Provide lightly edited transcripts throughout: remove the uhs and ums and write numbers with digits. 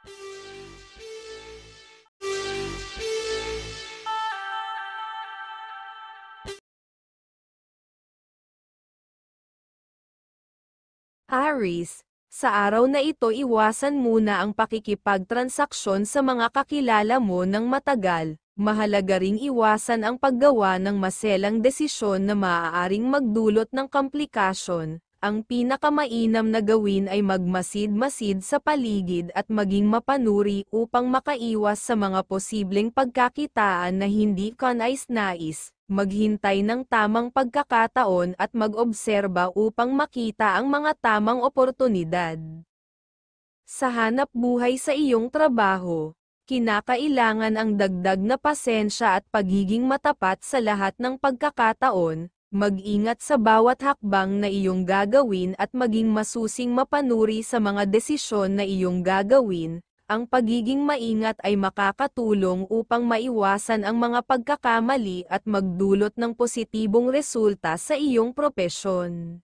Aries, sa araw na ito iwasan muna ang pakikipagtransaksyon sa mga kakilala mo ng matagal. Mahalaga ring iwasan ang paggawa ng maselang desisyon na maaaring magdulot ng komplikasyon. Ang pinakamainam na gawin ay magmasid-masid sa paligid at maging mapanuri upang makaiwas sa mga posibleng pagkakitaan na hindi kanais-nais. Maghintay ng tamang pagkakataon at mag-obserba upang makita ang mga tamang oportunidad. Sa hanap buhay sa iyong trabaho, kinakailangan ang dagdag na pasensya at pagiging matapat sa lahat ng pagkakataon. Mag-ingat sa bawat hakbang na iyong gagawin at maging masusing mapanuri sa mga desisyon na iyong gagawin. Ang pagiging maingat ay makakatulong upang maiwasan ang mga pagkakamali at magdulot ng positibong resulta sa iyong propesyon.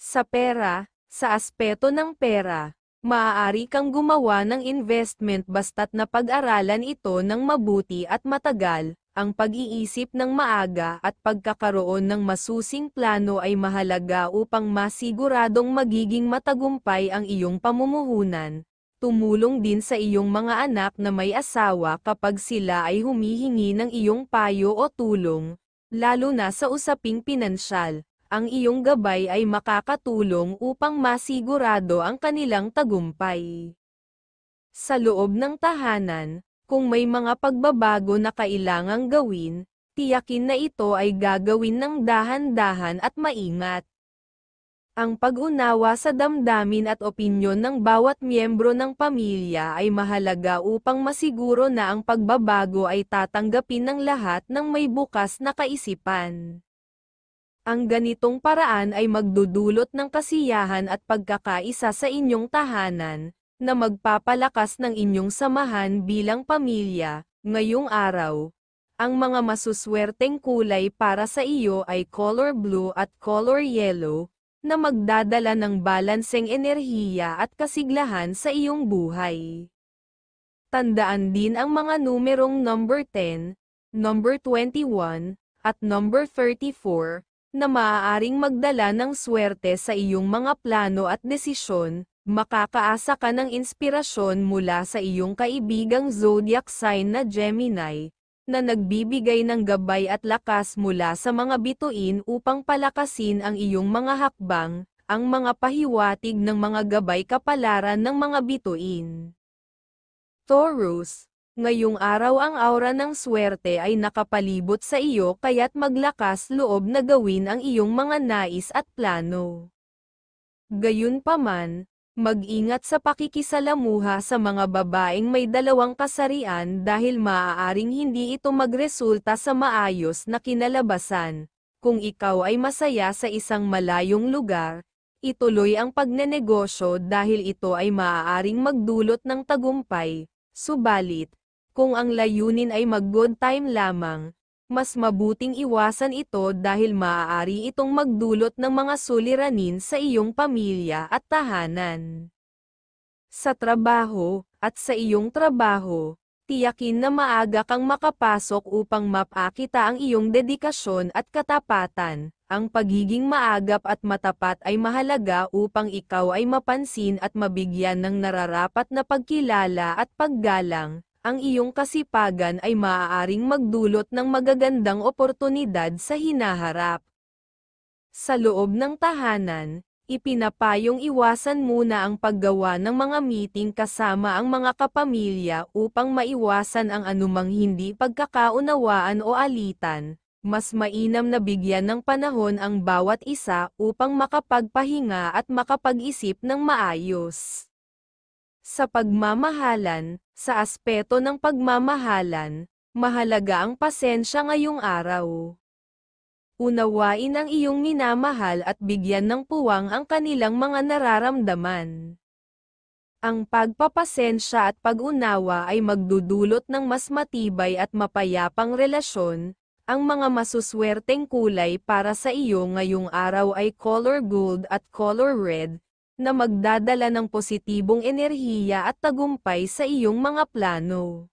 Sa pera, sa aspeto ng pera, maaari kang gumawa ng investment basta't napag-aralan ito ng mabuti at matagal. Ang pag-iisip ng maaga at pagkakaroon ng masusing plano ay mahalaga upang masiguradong magiging matagumpay ang iyong pamumuhunan. Tumulong din sa iyong mga anak na may asawa kapag sila ay humihingi ng iyong payo o tulong, lalo na sa usaping pinansyal. Ang iyong gabay ay makakatulong upang masigurado ang kanilang tagumpay. Sa loob ng tahanan, kung may mga pagbabago na kailangang gawin, tiyakin na ito ay gagawin ng dahan-dahan at maingat. Ang pag-unawa sa damdamin at opinyon ng bawat miyembro ng pamilya ay mahalaga upang masiguro na ang pagbabago ay tatanggapin ng lahat ng may bukas na kaisipan. Ang ganitong paraan ay magdudulot ng kasiyahan at pagkakaisa sa inyong tahanan, na magpapalakas ng inyong samahan bilang pamilya. Ngayong araw, ang mga masuswerteng kulay para sa iyo ay color blue at color yellow, na magdadala ng balanseng enerhiya at kasiglahan sa iyong buhay. Tandaan din ang mga numerong number 10, number 21, at number 34, na maaaring magdala ng swerte sa iyong mga plano at desisyon. Makakaasa ka ng inspirasyon mula sa iyong kaibigang zodiac sign na Gemini, na nagbibigay ng gabay at lakas mula sa mga bituin upang palakasin ang iyong mga hakbang, ang mga pahiwatig ng mga gabay kapalaran ng mga bituin. Taurus, ngayong araw ang aura ng swerte ay nakapalibot sa iyo kaya't maglakas loob na gawin ang iyong mga nais at plano. Gayunpaman, mag-ingat sa pakikisalamuha sa mga babaeng may dalawang kasarian dahil maaaring hindi ito magresulta sa maayos na kinalabasan. Kung ikaw ay masaya sa isang malayong lugar, ituloy ang pagnenegosyo dahil ito ay maaaring magdulot ng tagumpay. Subalit, kung ang layunin ay mag-good time lamang, mas mabuting iwasan ito dahil maaari itong magdulot ng mga suliranin sa iyong pamilya at tahanan. Sa trabaho, at sa iyong trabaho, tiyakin na maaga kang makapasok upang mapakita ang iyong dedikasyon at katapatan. Ang pagiging maagap at matapat ay mahalaga upang ikaw ay mapansin at mabigyan ng nararapat na pagkilala at paggalang. Ang iyong kasipagan ay maaaring magdulot ng magagandang oportunidad sa hinaharap. Sa loob ng tahanan, ipinapayong iwasan muna ang paggawa ng mga meeting kasama ang mga kapamilya upang maiwasan ang anumang hindi pagkakaunawaan o alitan. Mas mainam na bigyan ng panahon ang bawat isa upang makapagpahinga at makapag-isip ng maayos. Sa pagmamahalan, sa aspeto ng pagmamahalan, mahalaga ang pasensya ngayong araw. Unawain ang iyong minamahal at bigyan ng puwang ang kanilang mga nararamdaman. Ang pagpapasensya at pag-unawa ay magdudulot ng mas matibay at mapayapang relasyon. Ang mga masuswerteng kulay para sa iyo ngayong araw ay color gold at color red. na magdadala ng positibong enerhiya at tagumpay sa iyong mga plano.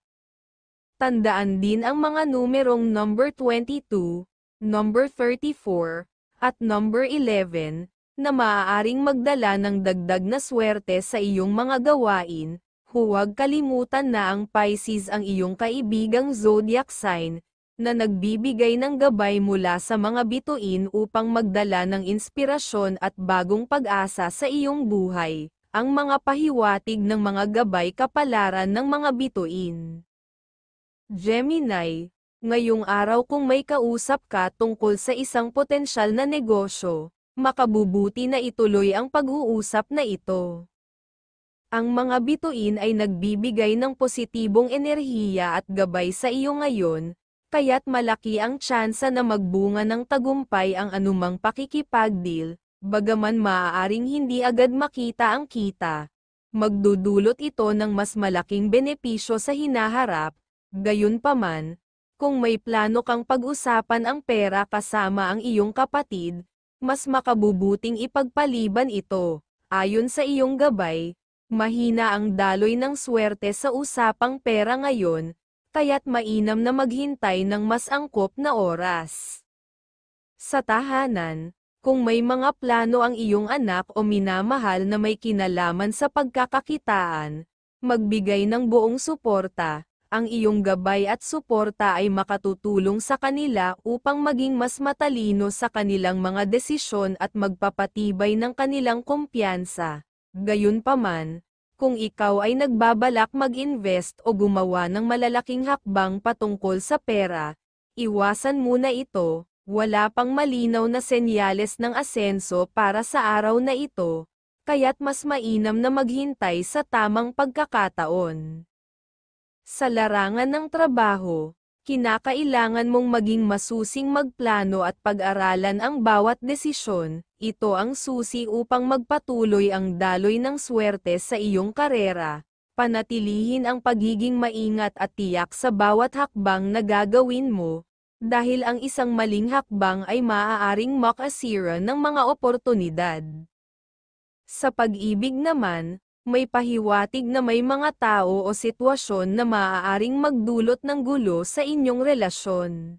Tandaan din ang mga numerong number 22, number 34, at number 11, na maaaring magdala ng dagdag na swerte sa iyong mga gawain. Huwag kalimutan na ang Pisces ang iyong kaibigang zodiac sign, na nagbibigay ng gabay mula sa mga bituin upang magdala ng inspirasyon at bagong pag-asa sa iyong buhay. Ang mga pahiwatig ng mga gabay kapalaran ng mga bituin. Gemini, ngayong araw kung may kausap ka tungkol sa isang potensyal na negosyo, makabubuti na ituloy ang pag-uusap na ito. Ang mga bituin ay nagbibigay ng positibong enerhiya at gabay sa iyo ngayon, kaya't malaki ang tsansa na magbunga ng tagumpay ang anumang pakikipag-deal, bagaman maaaring hindi agad makita ang kita. Magdudulot ito ng mas malaking benepisyo sa hinaharap. Gayunpaman, kung may plano kang pag-usapan ang pera kasama ang iyong kapatid, mas makabubuting ipagpaliban ito. Ayon sa iyong gabay, mahina ang daloy ng swerte sa usapang pera ngayon, kaya't mainam na maghintay ng mas angkop na oras. Sa tahanan, kung may mga plano ang iyong anak o minamahal na may kinalaman sa pagkakakitaan, magbigay ng buong suporta. Ang iyong gabay at suporta ay makatutulong sa kanila upang maging mas matalino sa kanilang mga desisyon at magpapatibay ng kanilang kumpiyansa. Gayunpaman, kung ikaw ay nagbabalak mag-invest o gumawa ng malalaking hakbang patungkol sa pera, iwasan muna ito. Wala pang malinaw na senyales ng asenso para sa araw na ito, kaya't mas mainam na maghintay sa tamang pagkakataon. Sa larangan ng trabaho, kinakailangan mong maging masusing magplano at pag-aralan ang bawat desisyon. Ito ang susi upang magpatuloy ang daloy ng swerte sa iyong karera. Panatilihin ang pagiging maingat at tiyak sa bawat hakbang na gagawin mo, dahil ang isang maling hakbang ay maaaring makasira ng mga oportunidad. Sa pag-ibig naman, may pahiwatig na may mga tao o sitwasyon na maaaring magdulot ng gulo sa inyong relasyon.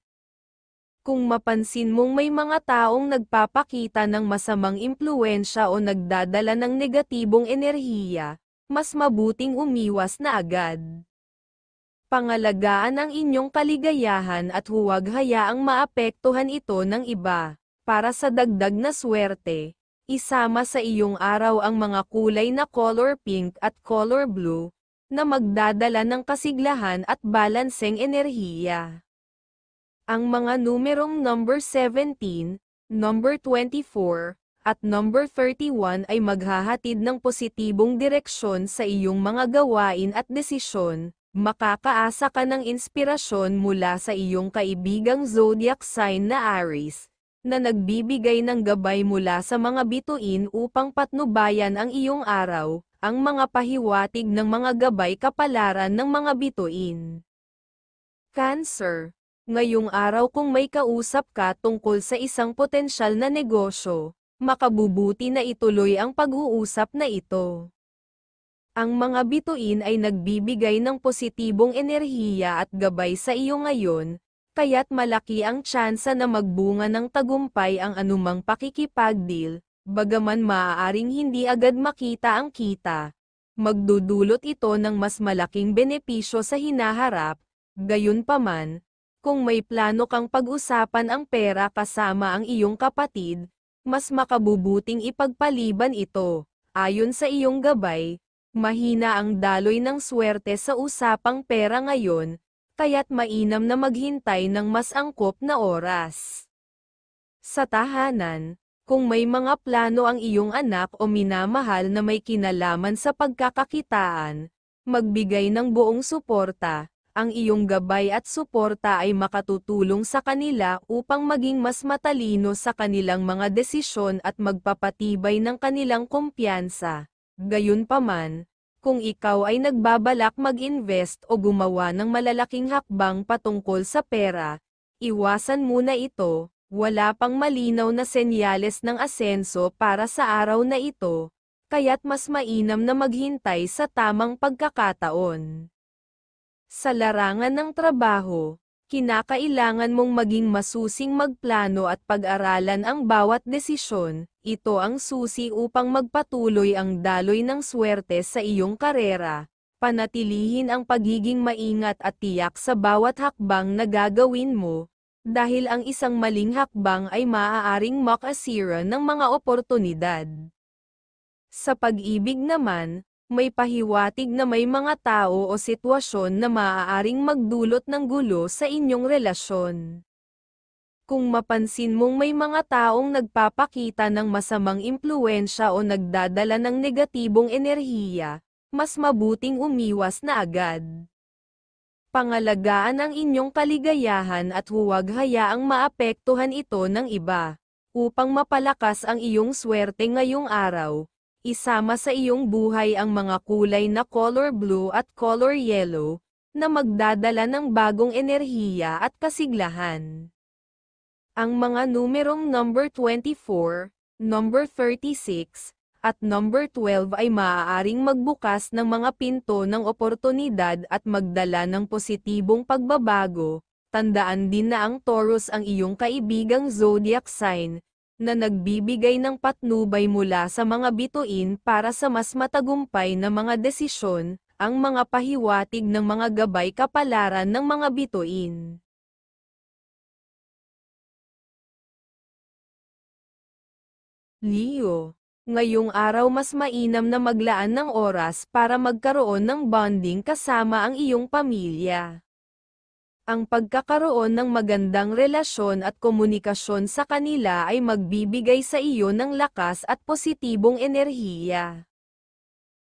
Kung mapansin mong may mga taong nagpapakita ng masamang impluwensya o nagdadala ng negatibong enerhiya, mas mabuting umiwas na agad. Pangalagaan ang inyong kaligayahan at huwag hayaang maapektuhan ito ng iba. Para sa dagdag na swerte, isama sa iyong araw ang mga kulay na color pink at color blue, na magdadala ng kasiglahan at balanseng enerhiya. Ang mga numerong number 17, number 24, at number 31 ay maghahatid ng positibong direksyon sa iyong mga gawain at desisyon. Makakaasa ka ng inspirasyon mula sa iyong kaibigang zodiac sign na Aries, na nagbibigay ng gabay mula sa mga bituin upang patnubayan ang iyong araw, ang mga pahiwatig ng mga gabay kapalaran ng mga bituin. Cancer, ngayong araw kung may kausap ka tungkol sa isang potensyal na negosyo, makabubuti na ituloy ang pag-uusap na ito. Ang mga bituin ay nagbibigay ng positibong enerhiya at gabay sa iyo ngayon, kaya't malaki ang tsansa na magbunga ng tagumpay ang anumang pakikipag-deal, bagaman maaaring hindi agad makita ang kita. Magdudulot ito ng mas malaking benepisyo sa hinaharap. Gayunpaman, kung may plano kang pag-usapan ang pera kasama ang iyong kapatid, mas makabubuting ipagpaliban ito. Ayon sa iyong gabay, mahina ang daloy ng swerte sa usapang pera ngayon, kaya't mainam na maghintay ng mas angkop na oras. Sa tahanan, kung may mga plano ang iyong anak o minamahal na may kinalaman sa pagkakakitaan, magbigay ng buong suporta. Ang iyong gabay at suporta ay makatutulong sa kanila upang maging mas matalino sa kanilang mga desisyon at magpapatibay ng kanilang kumpiyansa. Gayunpaman, kung ikaw ay nagbabalak mag-invest o gumawa ng malalaking hakbang patungkol sa pera, iwasan muna ito. Wala pang malinaw na senyales ng asenso para sa araw na ito, kaya't mas mainam na maghintay sa tamang pagkakataon. Sa larangan ng trabaho, kinakailangan mong maging masusing magplano at pag-aralan ang bawat desisyon. Ito ang susi upang magpatuloy ang daloy ng swerte sa iyong karera. Panatilihin ang pagiging maingat at tiyak sa bawat hakbang na gagawin mo, dahil ang isang maling hakbang ay maaaring makasira ng mga oportunidad. Sa pag-ibig naman, may pahiwatig na may mga tao o sitwasyon na maaaring magdulot ng gulo sa inyong relasyon. Kung mapansin mong may mga taong nagpapakita ng masamang impluwensya o nagdadala ng negatibong enerhiya, mas mabuting umiwas na agad. Pangalagaan ang inyong kaligayahan at huwag hayaang maapektuhan ito ng iba. Upang mapalakas ang iyong swerte ngayong araw, isama sa iyong buhay ang mga kulay na color blue at color yellow, na magdadala ng bagong enerhiya at kasiglahan. Ang mga numerong number 24, number 36, at number 12 ay maaaring magbukas ng mga pinto ng oportunidad at magdala ng positibong pagbabago. Tandaan din na ang Taurus ang iyong kaibigang zodiac sign, na nagbibigay ng patnubay mula sa mga bituin para sa mas matagumpay na mga desisyon, ang mga pahiwatig ng mga gabay kapalaran ng mga bituin. Leo, ngayong araw mas mainam na maglaan ng oras para magkaroon ng bonding kasama ang iyong pamilya. Ang pagkakaroon ng magandang relasyon at komunikasyon sa kanila ay magbibigay sa iyo ng lakas at positibong enerhiya.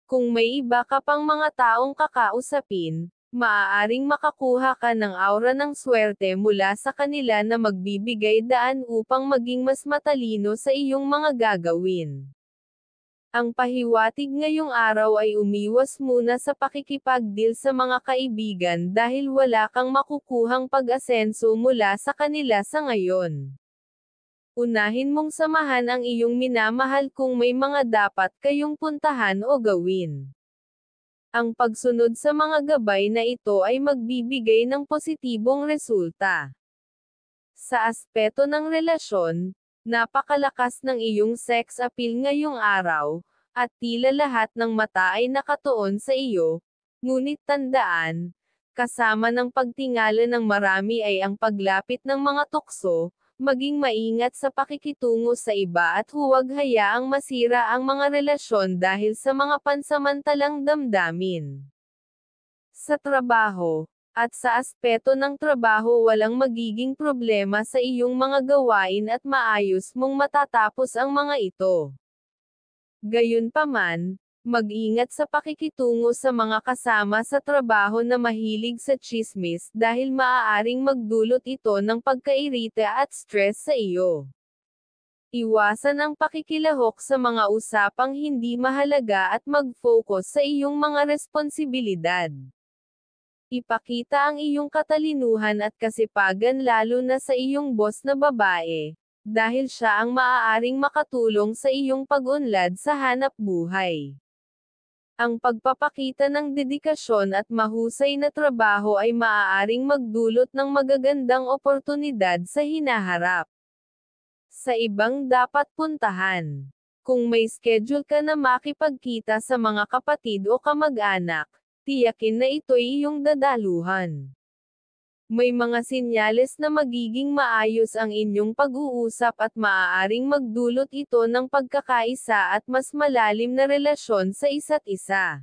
Kung may iba ka pang mga taong kakausapin, maaaring makakuha ka ng aura ng swerte mula sa kanila na magbibigay daan upang maging mas matalino sa iyong mga gagawin. Ang pahiwatig ngayong araw ay umiwas muna sa pakikipagdeal sa mga kaibigan dahil wala kang makukuhang pag-asenso mula sa kanila sa ngayon. Unahin mong samahan ang iyong minamahal kung may mga dapat kayong puntahan o gawin. Ang pagsunod sa mga gabay na ito ay magbibigay ng positibong resulta. Sa aspeto ng relasyon, napakalakas ng iyong sex appeal ngayong araw, at tila lahat ng mata ay nakatuon sa iyo, ngunit tandaan, kasama ng pagtingala ng marami ay ang paglapit ng mga tukso. Maging maingat sa pakikitungo sa iba at huwag hayaang masira ang mga relasyon dahil sa mga pansamantalang damdamin. Sa trabaho, at sa aspeto ng trabaho walang magiging problema sa iyong mga gawain at maayos mong matatapos ang mga ito. Gayunpaman, mag-ingat sa pakikitungo sa mga kasama sa trabaho na mahilig sa tsismis dahil maaaring magdulot ito ng pagkairita at stress sa iyo. Iwasan ang pakikilahok sa mga usapang hindi mahalaga at mag-focus sa iyong mga responsibilidad. Ipakita ang iyong katalinuhan at kasipagan lalo na sa iyong boss na babae, dahil siya ang maaaring makatulong sa iyong pag-unlad sa hanap buhay. Ang pagpapakita ng dedikasyon at mahusay na trabaho ay maaaring magdulot ng magagandang oportunidad sa hinaharap. Sa ibang dapat puntahan. Kung may schedule ka na makipagkita sa mga kapatid o kamag-anak, tiyakin na ito'y iyong dadaluhan. May mga senyales na magiging maayos ang inyong pag-uusap at maaaring magdulot ito ng pagkakaisa at mas malalim na relasyon sa isa't isa.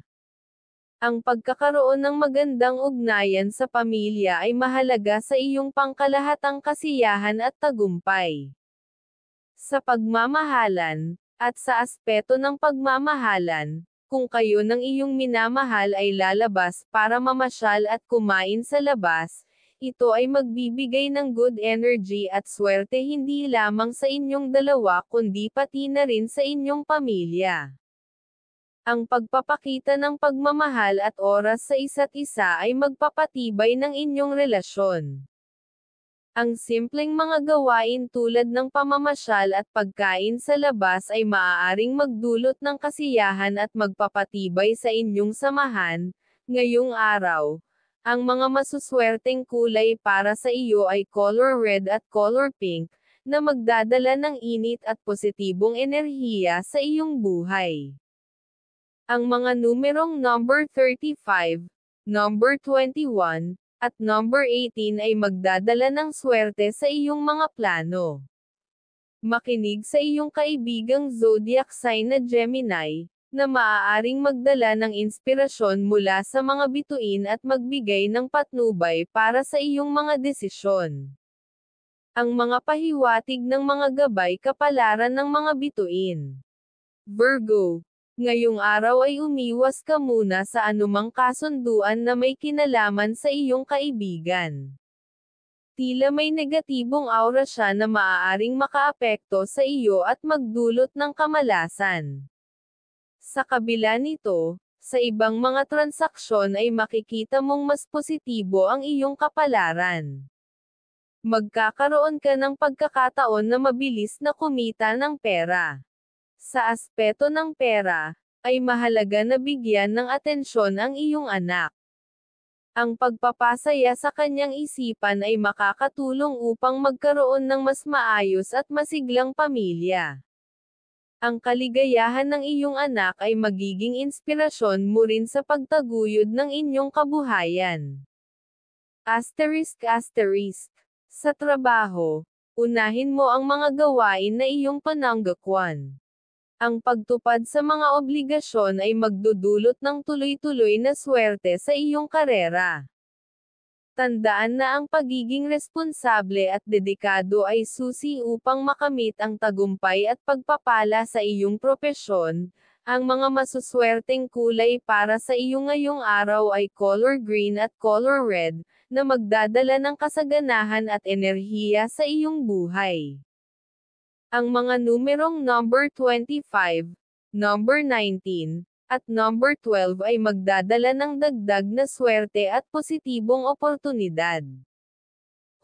Ang pagkakaroon ng magandang ugnayan sa pamilya ay mahalaga sa iyong pangkalahatang kasiyahan at tagumpay. Sa pagmamahalan, at sa aspeto ng pagmamahalan, kung kayo ng iyong minamahal ay lalabas para mamasyal at kumain sa labas, ito ay magbibigay ng good energy at swerte hindi lamang sa inyong dalawa kundi pati na rin sa inyong pamilya. Ang pagpapakita ng pagmamahal at oras sa isa't isa ay magpapatibay ng inyong relasyon. Ang simpleng mga gawain tulad ng pamamasyal at pagkain sa labas ay maaaring magdulot ng kasiyahan at magpapatibay sa inyong samahan. Ngayong araw, ang mga masuswerteng kulay para sa iyo ay color red at color pink, na magdadala ng init at positibong enerhiya sa iyong buhay. Ang mga numerong number 35, number 21, at number 18 ay magdadala ng swerte sa iyong mga plano. Makinig sa iyong kaibigang zodiac sign na Gemini, na maaaring magdala ng inspirasyon mula sa mga bituin at magbigay ng patnubay para sa iyong mga desisyon. Ang mga pahiwatig ng mga gabay kapalaran ng mga bituin. Virgo, ngayong araw ay umiwas ka muna sa anumang kasunduan na may kinalaman sa iyong kaibigan. Tila may negatibong aura siya na maaaring makaapekto sa iyo at magdulot ng kamalasan. Sa kabila nito, sa ibang mga transaksyon ay makikita mong mas positibo ang iyong kapalaran. Magkakaroon ka ng pagkakataon na mabilis na kumita ng pera. Sa aspeto ng pera, ay mahalaga na bigyan ng atensyon ang iyong anak. Ang pagpapasaya sa kanyang isipan ay makakatulong upang magkaroon ng mas maayos at masiglang pamilya. Ang kaligayahan ng iyong anak ay magiging inspirasyon mo rin sa pagtaguyod ng inyong kabuhayan. Asterisk. Sa trabaho, unahin mo ang mga gawain na iyong pananggakwan. Ang pagtupad sa mga obligasyon ay magdudulot ng tuloy-tuloy na swerte sa iyong karera. Tandaan na ang pagiging responsable at dedikado ay susi upang makamit ang tagumpay at pagpapala sa iyong propesyon. Ang mga masuswerteng kulay para sa iyo ngayong araw ay color green at color red, na magdadala ng kasaganahan at enerhiya sa iyong buhay. Ang mga numerong number 25, number 19, at number 12 ay magdadala ng dagdag na swerte at positibong oportunidad.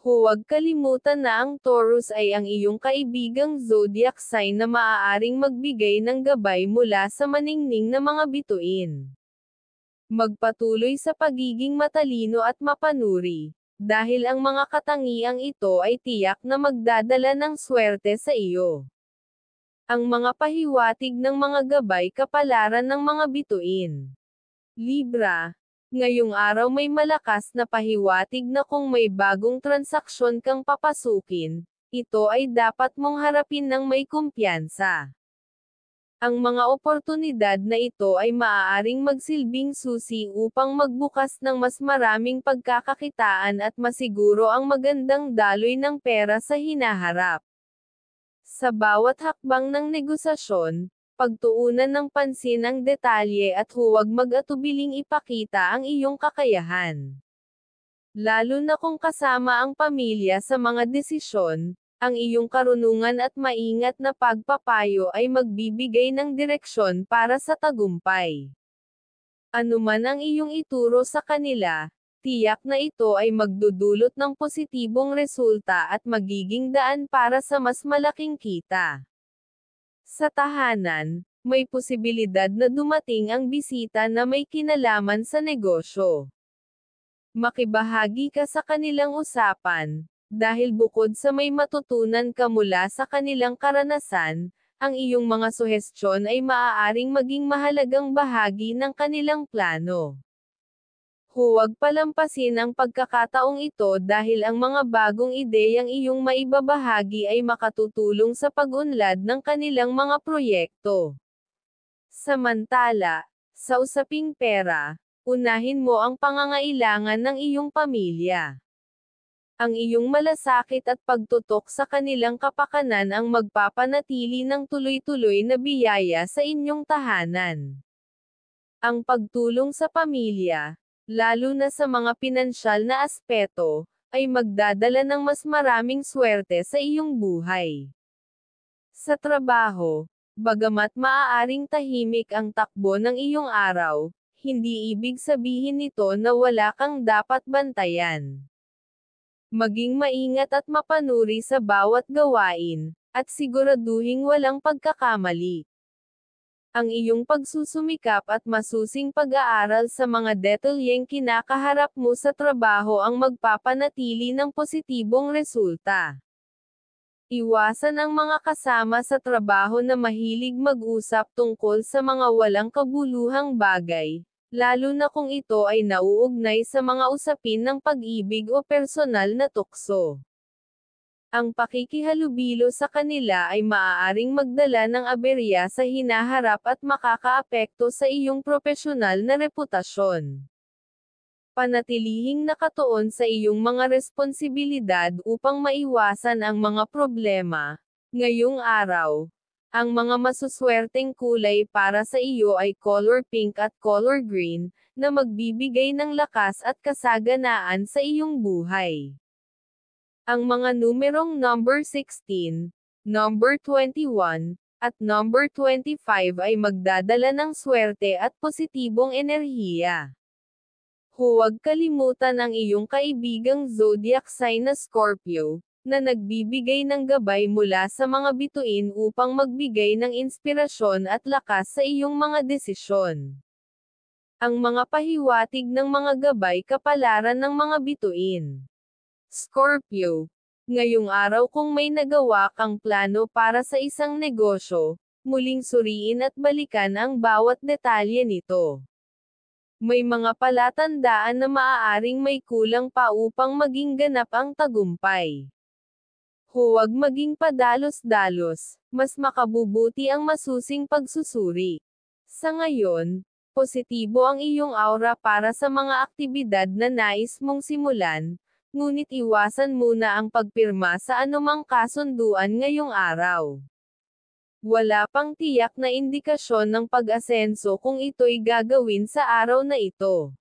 Huwag kalimutan na ang Taurus ay ang iyong kaibigang zodiac sign na maaaring magbigay ng gabay mula sa maningning na mga bituin. Magpatuloy sa pagiging matalino at mapanuri, dahil ang mga katangiang ito ay tiyak na magdadala ng swerte sa iyo. Ang mga pahiwatig ng mga gabay kapalaran ng mga bituin. Libra, ngayong araw may malakas na pahiwatig na kung may bagong transaksyon kang papasukin, ito ay dapat mong harapin ng may kumpiyansa. Ang mga oportunidad na ito ay maaaring magsilbing susi upang magbukas ng mas maraming pagkakakitaan at masiguro ang magandang daloy ng pera sa hinaharap. Sa bawat hakbang ng negosasyon, pagtuunan ng pansin ang detalye at huwag mag-atubiling ipakita ang iyong kakayahan. Lalo na kung kasama ang pamilya sa mga desisyon, ang iyong karunungan at maingat na pagpapayo ay magbibigay ng direksyon para sa tagumpay. Ano man ang iyong ituro sa kanila, tiyak na ito ay magdudulot ng positibong resulta at magiging daan para sa mas malaking kita. Sa tahanan, may posibilidad na dumating ang bisita na may kinalaman sa negosyo. Makibahagi ka sa kanilang usapan, dahil bukod sa may matutunan ka mula sa kanilang karanasan, ang iyong mga suhestyon ay maaaring maging mahalagang bahagi ng kanilang plano. Huwag palampasin ang pagkakataong ito dahil ang mga bagong ideyang iyong maibabahagi ay makatutulong sa pag-unlad ng kanilang mga proyekto. Samantala, sa usaping pera, unahin mo ang pangangailangan ng iyong pamilya. Ang iyong malasakit at pagtutok sa kanilang kapakanan ang magpapanatili ng tuloy-tuloy na biyaya sa inyong tahanan. Ang pagtulong sa pamilya, lalo na sa mga pinansyal na aspeto, ay magdadala ng mas maraming swerte sa iyong buhay. Sa trabaho, bagamat maaaring tahimik ang takbo ng iyong araw, hindi ibig sabihin nito na wala kang dapat bantayan. Maging maingat at mapanuri sa bawat gawain, at siguraduhing walang pagkakamali. Ang iyong pagsusumikap at masusing pag-aaral sa mga detalyeng kinakaharap mo sa trabaho ang magpapanatili ng positibong resulta. Iwasan ang mga kasama sa trabaho na mahilig mag-usap tungkol sa mga walang kabuluhang bagay, lalo na kung ito ay nauugnay sa mga usapin ng pag-ibig o personal na tukso. Ang pakikihalubilo sa kanila ay maaaring magdala ng aberya sa hinaharap at makakaapekto sa iyong propesyonal na reputasyon. Panatilihing nakatuon sa iyong mga responsibilidad upang maiwasan ang mga problema. Ngayong araw, ang mga masuswerteng kulay para sa iyo ay color pink at color green, na magbibigay ng lakas at kasaganaan sa iyong buhay. Ang mga numerong number 16, number 21, at number 25 ay magdadala ng swerte at positibong enerhiya. Huwag kalimutan ang iyong kaibigang zodiac sign na Scorpio, na nagbibigay ng gabay mula sa mga bituin upang magbigay ng inspirasyon at lakas sa iyong mga desisyon. Ang mga pahiwatig ng mga gabay kapalaran ng mga bituin. Scorpio, ngayong araw kung may nagawa kang plano para sa isang negosyo, muling suriin at balikan ang bawat detalye nito. May mga palatandaan na maaaring may kulang pa upang maging ganap ang tagumpay. Huwag maging padalos-dalos, mas makabubuti ang masusing pagsusuri. Sa ngayon, positibo ang iyong aura para sa mga aktibidad na nais mong simulan, ngunit iwasan muna ang pagpirma sa anumang kasunduan ngayong araw. Wala pang tiyak na indikasyon ng pag-asenso kung ito'y gagawin sa araw na ito.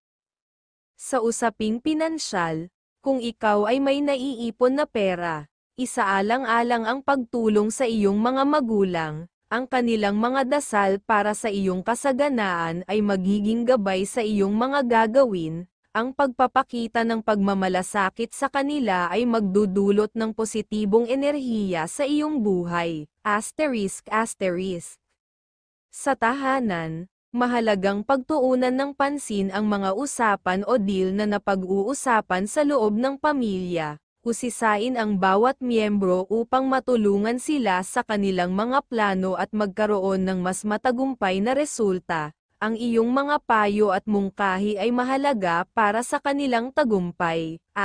Sa usaping pinansyal, kung ikaw ay may naiipon na pera, isaalang-alang ang pagtulong sa iyong mga magulang, ang kanilang mga dasal para sa iyong kasaganaan ay magiging gabay sa iyong mga gagawin. Ang pagpapakita ng pagmamalasakit sa kanila ay magdudulot ng positibong enerhiya sa iyong buhay. ****. Sa tahanan, mahalagang pagtuunan ng pansin ang mga usapan o deal na napag-uusapan sa loob ng pamilya. Husisain ang bawat miyembro upang matulungan sila sa kanilang mga plano at magkaroon ng mas matagumpay na resulta. Ang iyong mga payo at mungkahi ay mahalaga para sa kanilang tagumpay. ****.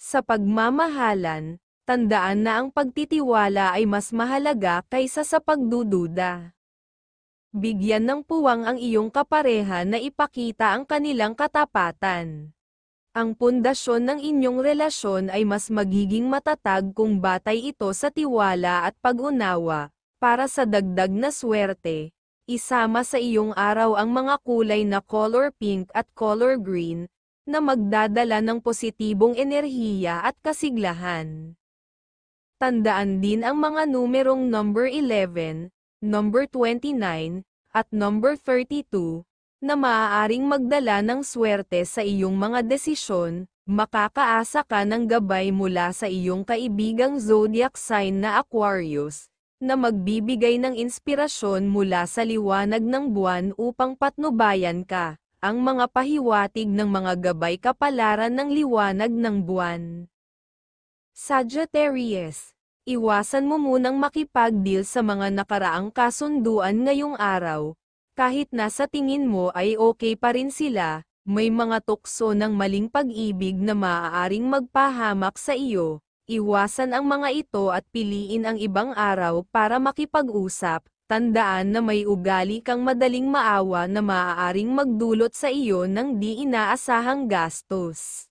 Sa pagmamahalan, tandaan na ang pagtitiwala ay mas mahalaga kaysa sa pagdududa. Bigyan ng puwang ang iyong kapareha na ipakita ang kanilang katapatan. Ang pundasyon ng inyong relasyon ay mas magiging matatag kung batay ito sa tiwala at pag-unawa. Para sa dagdag na swerte, isama sa iyong araw ang mga kulay na color pink at color green, na magdadala ng positibong enerhiya at kasiglahan. Tandaan din ang mga numerong number 11, number 29, at number 32, na maaaring magdala ng swerte sa iyong mga desisyon. Makakaasa ka ng gabay mula sa iyong kaibigang zodiac sign na Aquarius, na magbibigay ng inspirasyon mula sa liwanag ng buwan upang patnubayan ka. Ang mga pahiwatig ng mga gabay kapalaran ng liwanag ng buwan. Sagittarius, iwasan mo munang makipag-deal sa mga nakaraang kasunduan ngayong araw. Kahit na sa tingin mo ay okay pa rin sila, may mga tukso ng maling pag-ibig na maaaring magpahamak sa iyo. Iwasan ang mga ito at piliin ang ibang araw para makipag-usap. Tandaan na may ugali kang madaling maawa na maaaring magdulot sa iyo ng di inaasahang gastos.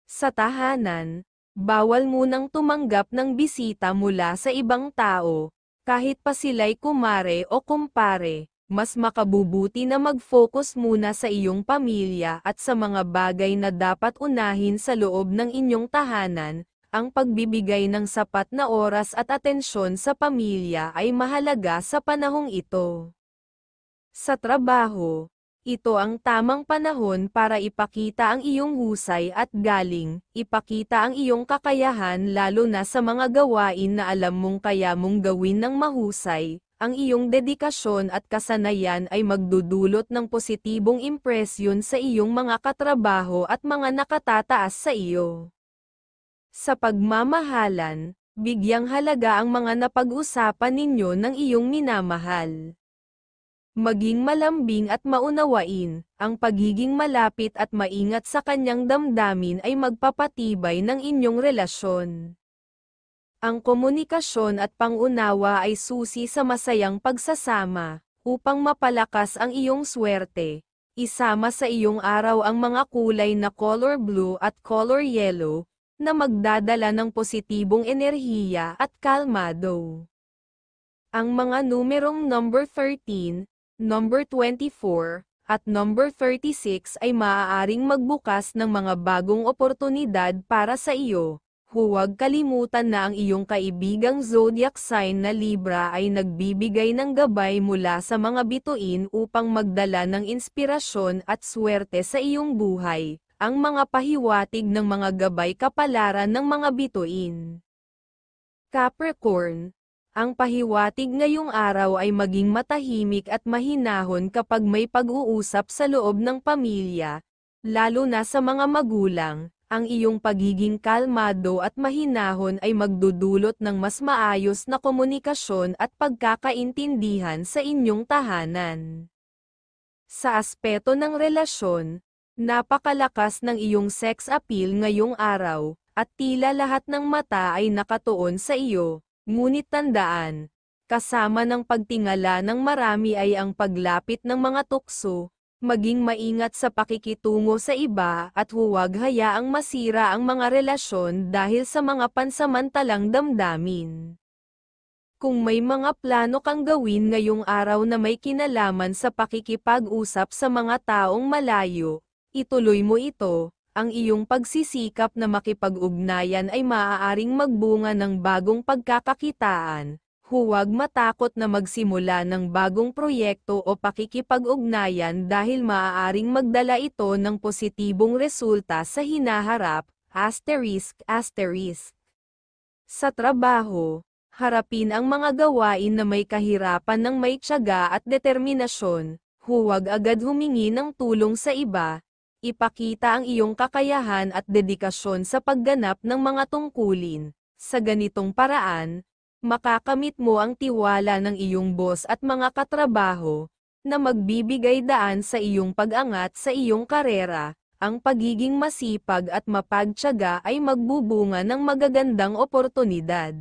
Sa tahanan, bawal munang tumanggap ng bisita mula sa ibang tao, kahit pa sila'y kumare o kumpare. Mas makabubuti na mag-focus muna sa iyong pamilya at sa mga bagay na dapat unahin sa loob ng inyong tahanan. Ang pagbibigay ng sapat na oras at atensyon sa pamilya ay mahalaga sa panahong ito. Sa trabaho, Ito ang tamang panahon para ipakita ang iyong husay at galing, ipakita ang iyong kakayahan lalo na sa mga gawain na alam mong kaya mong gawin ng mahusay. Ang iyong dedikasyon at kasanayan ay magdudulot ng positibong impresyon sa iyong mga katrabaho at mga nakatataas sa iyo. Sa pagmamahalan, bigyang halaga ang mga napag-usapan ninyo ng iyong minamahal. Maging malambing at maunawain, ang pagiging malapit at maingat sa kanyang damdamin ay magpapatibay ng inyong relasyon. Ang komunikasyon at pangunawa ay susi sa masayang pagsasama, upang mapalakas ang iyong swerte. Isama sa iyong araw ang mga kulay na color blue at color yellow, na magdadala ng positibong enerhiya at kalmado. Ang mga numerong number 13, number 24, at number 36 ay maaaring magbukas ng mga bagong oportunidad para sa iyo. Huwag kalimutan na ang iyong kaibigang zodiac sign na Libra ay nagbibigay ng gabay mula sa mga bituin upang magdala ng inspirasyon at swerte sa iyong buhay. Ang mga pahiwatig ng mga gabay kapalaran ng mga bituin. Capricorn, ang pahiwatig ngayong araw ay maging matahimik at mahinahon kapag may pag-uusap sa loob ng pamilya, lalo na sa mga magulang. Ang iyong pagiging kalmado at mahinahon ay magdudulot ng mas maayos na komunikasyon at pagkakaintindihan sa inyong tahanan. Sa aspeto ng relasyon, napakalakas ng iyong sex appeal ngayong araw, at tila lahat ng mata ay nakatuon sa iyo. Ngunit tandaan, kasama ng pagtingala ng marami ay ang paglapit ng mga tukso, maging maingat sa pakikitungo sa iba at huwag hayaang masira ang mga relasyon dahil sa mga pansamantalang damdamin. Kung may mga plano kang gawin ngayong araw na may kinalaman sa pakikipag-usap sa mga taong malayo, ituloy mo ito. Ang iyong pagsisikap na makipag-ugnayan ay maaaring magbunga ng bagong pagkakakitaan. Huwag matakot na magsimula ng bagong proyekto o pakikipag-ugnayan dahil maaaring magdala ito ng positibong resulta sa hinaharap. ****. Sa trabaho, harapin ang mga gawain na may kahirapan ng may tiyaga at determinasyon. Huwag agad humingi ng tulong sa iba. Ipakita ang iyong kakayahan at dedikasyon sa pagganap ng mga tungkulin. Sa ganitong paraan, makakamit mo ang tiwala ng iyong boss at mga katrabaho, na magbibigay daan sa iyong pag-angat sa iyong karera. Ang pagiging masipag at mapagtiyaga ay magbubunga ng magagandang oportunidad.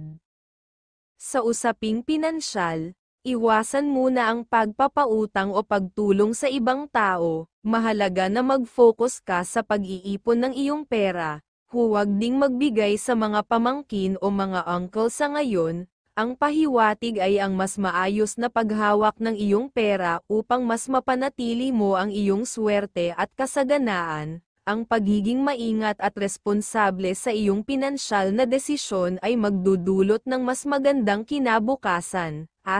Sa usaping pinansyal, iwasan muna ang pagpapautang o pagtulong sa ibang tao. Mahalaga na mag-focus ka sa pag-iipon ng iyong pera. Huwag ding magbigay sa mga pamangkin o mga uncle sa ngayon. Ang pahiwatig ay ang mas maayos na paghawak ng iyong pera upang mas mapanatili mo ang iyong swerte at kasaganaan. Ang pagiging maingat at responsable sa iyong pinansyal na desisyon ay magdudulot ng mas magandang kinabukasan. ****.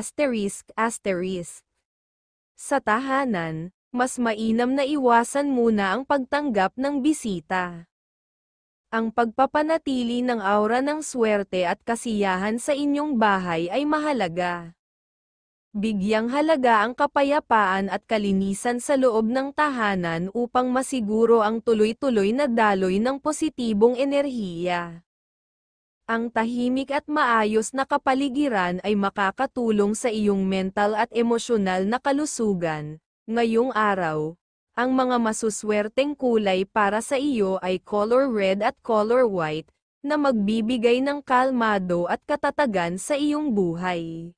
Sa tahanan, mas mainam na iwasan muna ang pagtanggap ng bisita. Ang pagpapanatili ng aura ng swerte at kasiyahan sa inyong bahay ay mahalaga. Bigyang halaga ang kapayapaan at kalinisan sa loob ng tahanan upang masiguro ang tuloy-tuloy na daloy ng positibong enerhiya. Ang tahimik at maayos na kapaligiran ay makakatulong sa iyong mental at emosyonal na kalusugan. Ngayong araw, ang mga masuswerteng kulay para sa iyo ay color red at color white, na magbibigay ng kalmado at katatagan sa iyong buhay.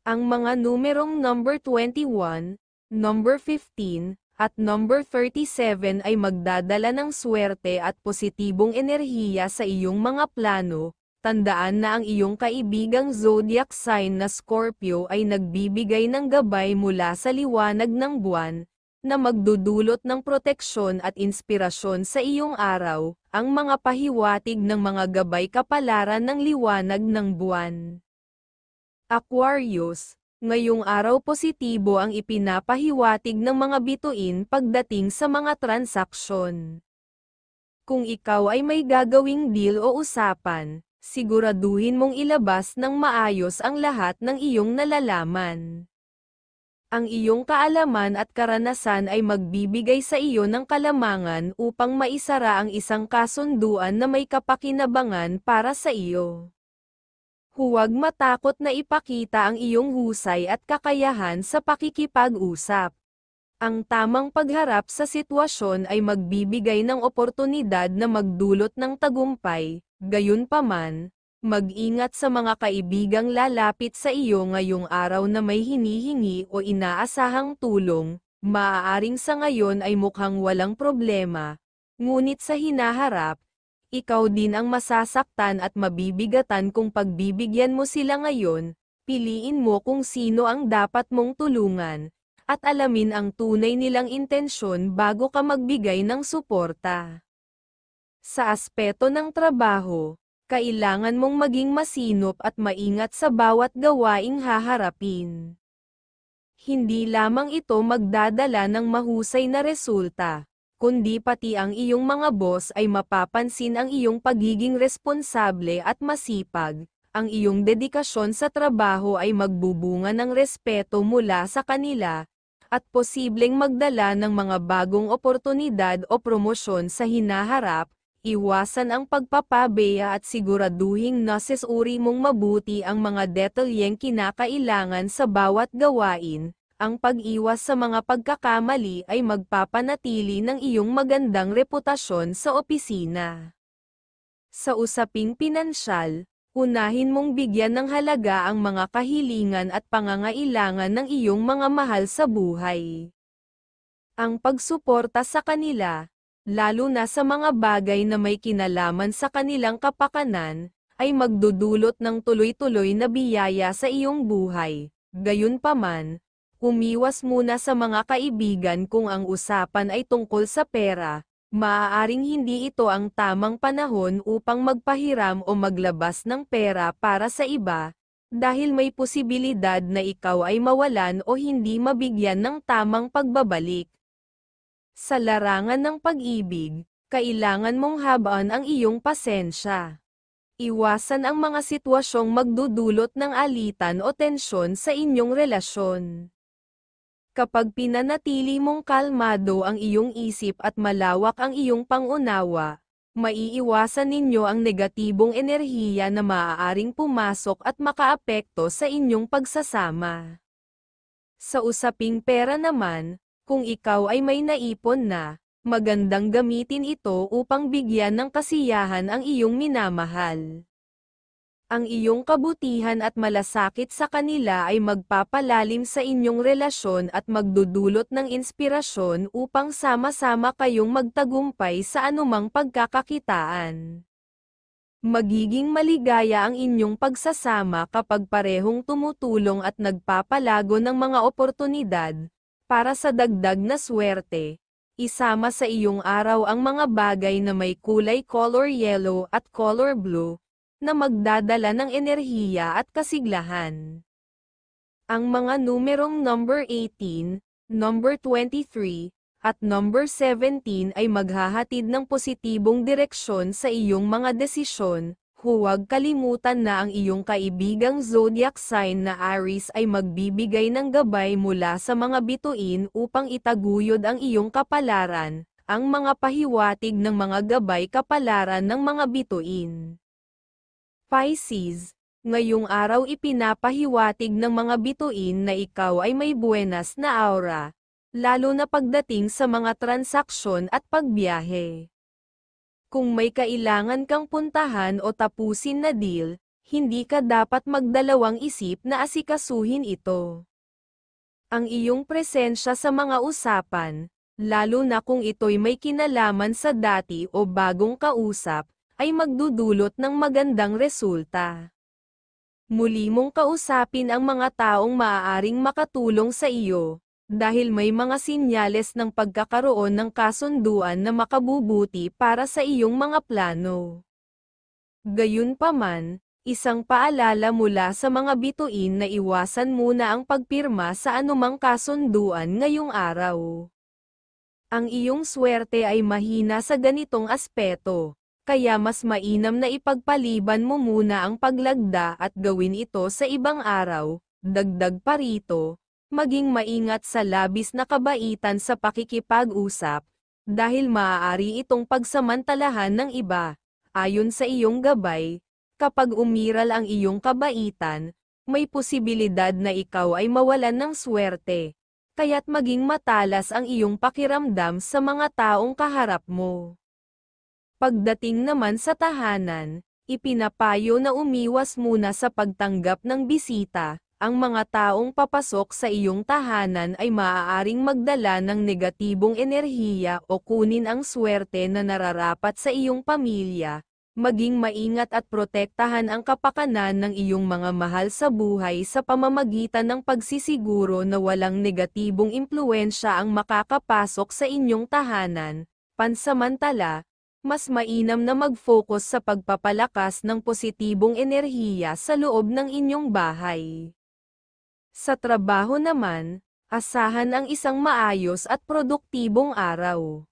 Ang mga numerong number 21, number 15, at number 37 ay magdadala ng swerte at positibong enerhiya sa iyong mga plano. Tandaan na ang iyong kaibigang zodiac sign na Scorpio ay nagbibigay ng gabay mula sa liwanag ng buwan, na magdudulot ng proteksyon at inspirasyon sa iyong araw. Ang mga pahiwatig ng mga gabay kapalaran ng liwanag ng buwan. Aquarius, Ngayong araw positibo ang ipinapahiwatig ng mga bituin pagdating sa mga transaksyon. Kung ikaw ay may gagawing deal o usapan, siguraduhin mong ilabas ng maayos ang lahat ng iyong nalalaman. Ang iyong kaalaman at karanasan ay magbibigay sa iyo ng kalamangan upang maisara ang isang kasunduan na may kapakinabangan para sa iyo. Huwag matakot na ipakita ang iyong husay at kakayahan sa pakikipag-usap. Ang tamang pagharap sa sitwasyon ay magbibigay ng oportunidad na magdulot ng tagumpay, gayunpaman, mag-ingat sa mga kaibigang lalapit sa iyo ngayong araw na may hinihingi o inaasahang tulong, maaaring sa ngayon ay mukhang walang problema, ngunit sa hinaharap, ikaw din ang masasaktan at mabibigatan kung pagbibigyan mo sila ngayon, piliin mo kung sino ang dapat mong tulungan, at alamin ang tunay nilang intensyon bago ka magbigay ng suporta. Sa aspeto ng trabaho, kailangan mong maging masinop at maingat sa bawat gawaing haharapin. Hindi lamang ito magdadala ng mahusay na resulta, kundi pati ang iyong mga boss ay mapapansin ang iyong pagiging responsable at masipag, ang iyong dedikasyon sa trabaho ay magbubunga ng respeto mula sa kanila, at posibleng magdala ng mga bagong oportunidad o promosyon sa hinaharap. Iwasan ang pagpapabeya at siguraduhing nasesuri mong mabuti ang mga detalyeng kinakailangan sa bawat gawain. Ang pag-iwas sa mga pagkakamali ay magpapanatili ng iyong magandang reputasyon sa opisina. Sa usaping pinansyal, unahin mong bigyan ng halaga ang mga kahilingan at pangangailangan ng iyong mga mahal sa buhay. Ang pagsuporta sa kanila, lalo na sa mga bagay na may kinalaman sa kanilang kapakanan, ay magdudulot ng tuloy-tuloy na biyaya sa iyong buhay. Gayunpaman, umiwas muna sa mga kaibigan kung ang usapan ay tungkol sa pera, maaaring hindi ito ang tamang panahon upang magpahiram o maglabas ng pera para sa iba, dahil may posibilidad na ikaw ay mawalan o hindi mabigyan ng tamang pagbabalik. Sa larangan ng pag-ibig, kailangan mong habaan ang iyong pasensya. Iwasan ang mga sitwasyong magdudulot ng alitan o tensyon sa inyong relasyon. Kapag pinanatili mong kalmado ang iyong isip at malawak ang iyong pangunawa, maiiwasan ninyo ang negatibong enerhiya na maaaring pumasok at makaapekto sa inyong pagsasama. Sa usaping pera naman, kung ikaw ay may naipon na, magandang gamitin ito upang bigyan ng kasiyahan ang iyong minamahal. Ang iyong kabutihan at malasakit sa kanila ay magpapalalim sa inyong relasyon at magdudulot ng inspirasyon upang sama-sama kayong magtagumpay sa anumang pagkakakitaan. Magiging maligaya ang inyong pagsasama kapag parehong tumutulong at nagpapalago ng mga oportunidad. Para sa dagdag na swerte, isama sa iyong araw ang mga bagay na may kulay color yellow at color blue, na magdadala ng enerhiya at kasiglahan. Ang mga numerong number 18, number 23, at number 17 ay maghahatid ng positibong direksyon sa iyong mga desisyon. Huwag kalimutan na ang iyong kaibigang zodiac sign na Aries ay magbibigay ng gabay mula sa mga bituin upang itaguyod ang iyong kapalaran, ang mga pahiwatig ng mga gabay kapalaran ng mga bituin. Pisces, ngayong araw ipinapahiwatig ng mga bituin na ikaw ay may buenas na aura, lalo na pagdating sa mga transaksyon at pagbiyahe. Kung may kailangan kang puntahan o tapusin na deal, hindi ka dapat magdalawang isip na asikasuhin ito. Ang iyong presensya sa mga usapan, lalo na kung ito'y may kinalaman sa dati o bagong kausap, ay magdudulot ng magandang resulta. Muli mong kausapin ang mga taong maaaring makatulong sa iyo, dahil may mga sinyales ng pagkakaroon ng kasunduan na makabubuti para sa iyong mga plano. Gayunpaman, Isang paalala mula sa mga bituin na iwasan muna ang pagpirma sa anumang kasunduan ngayong araw. Ang iyong swerte ay mahina sa ganitong aspeto, kaya mas mainam na ipagpaliban mo muna ang paglagda at gawin ito sa ibang araw. Dagdag pa rito, maging maingat sa labis na kabaitan sa pakikipag-usap, dahil maaari itong pagsamantalahan ng iba. Ayon sa iyong gabay, kapag umiral ang iyong kabaitan, may posibilidad na ikaw ay mawalan ng swerte, kaya't maging matalas ang iyong pakiramdam sa mga taong kaharap mo. Pagdating naman sa tahanan, ipinapayo na umiwas muna sa pagtanggap ng bisita. Ang mga taong papasok sa iyong tahanan ay maaaring magdala ng negatibong enerhiya o kunin ang swerte na nararapat sa iyong pamilya. Maging maingat at protektahan ang kapakanan ng iyong mga mahal sa buhay sa pamamagitan ng pagsisiguro na walang negatibong impluwensya ang makakapasok sa inyong tahanan. Pansamantala, mas mainam na mag-focus sa pagpapalakas ng positibong enerhiya sa loob ng inyong bahay. Sa trabaho naman, asahan ang isang maayos at produktibong araw.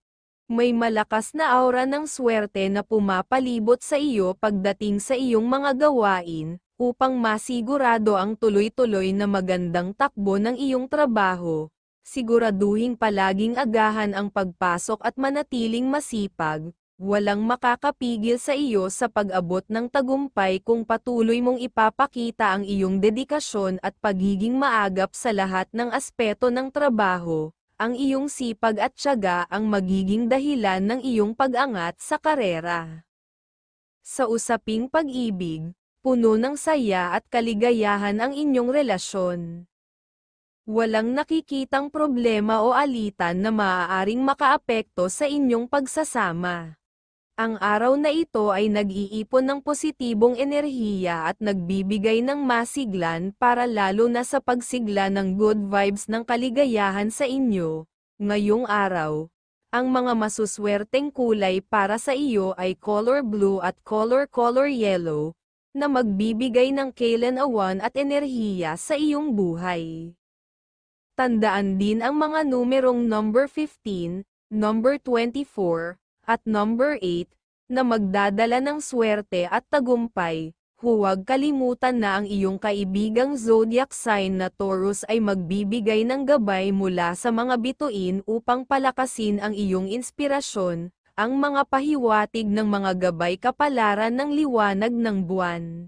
May malakas na aura ng swerte na pumapalibot sa iyo pagdating sa iyong mga gawain, upang masigurado ang tuloy-tuloy na magandang takbo ng iyong trabaho. Siguraduhing palaging agahan ang pagpasok at manatiling masipag. Walang makakapigil sa iyo sa pag-abot ng tagumpay kung patuloy mong ipapakita ang iyong dedikasyon at pagiging maagap sa lahat ng aspeto ng trabaho. Ang iyong sipag at tiyaga ang magiging dahilan ng iyong pag-angat sa karera. Sa usaping pag-ibig, puno ng saya at kaligayahan ang inyong relasyon. Walang nakikitang problema o alitan na maaaring makaapekto sa inyong pagsasama. Ang araw na ito ay nag-iipon ng positibong enerhiya at nagbibigay ng masiglan para lalo na sa pagsigla ng good vibes ng kaligayahan sa inyo. Ngayong araw, ang mga masuswerteng kulay para sa iyo ay color blue at color yellow, na magbibigay ng kailanman at enerhiya sa iyong buhay. Tandaan din ang mga numerong number 15, number 24, at number 8, na magdadala ng swerte at tagumpay. Huwag kalimutan na ang iyong kaibigang zodiac sign na Taurus ay magbibigay ng gabay mula sa mga bituin upang palakasin ang iyong inspirasyon, ang mga pahiwatig ng mga gabay kapalaran ng liwanag ng buwan.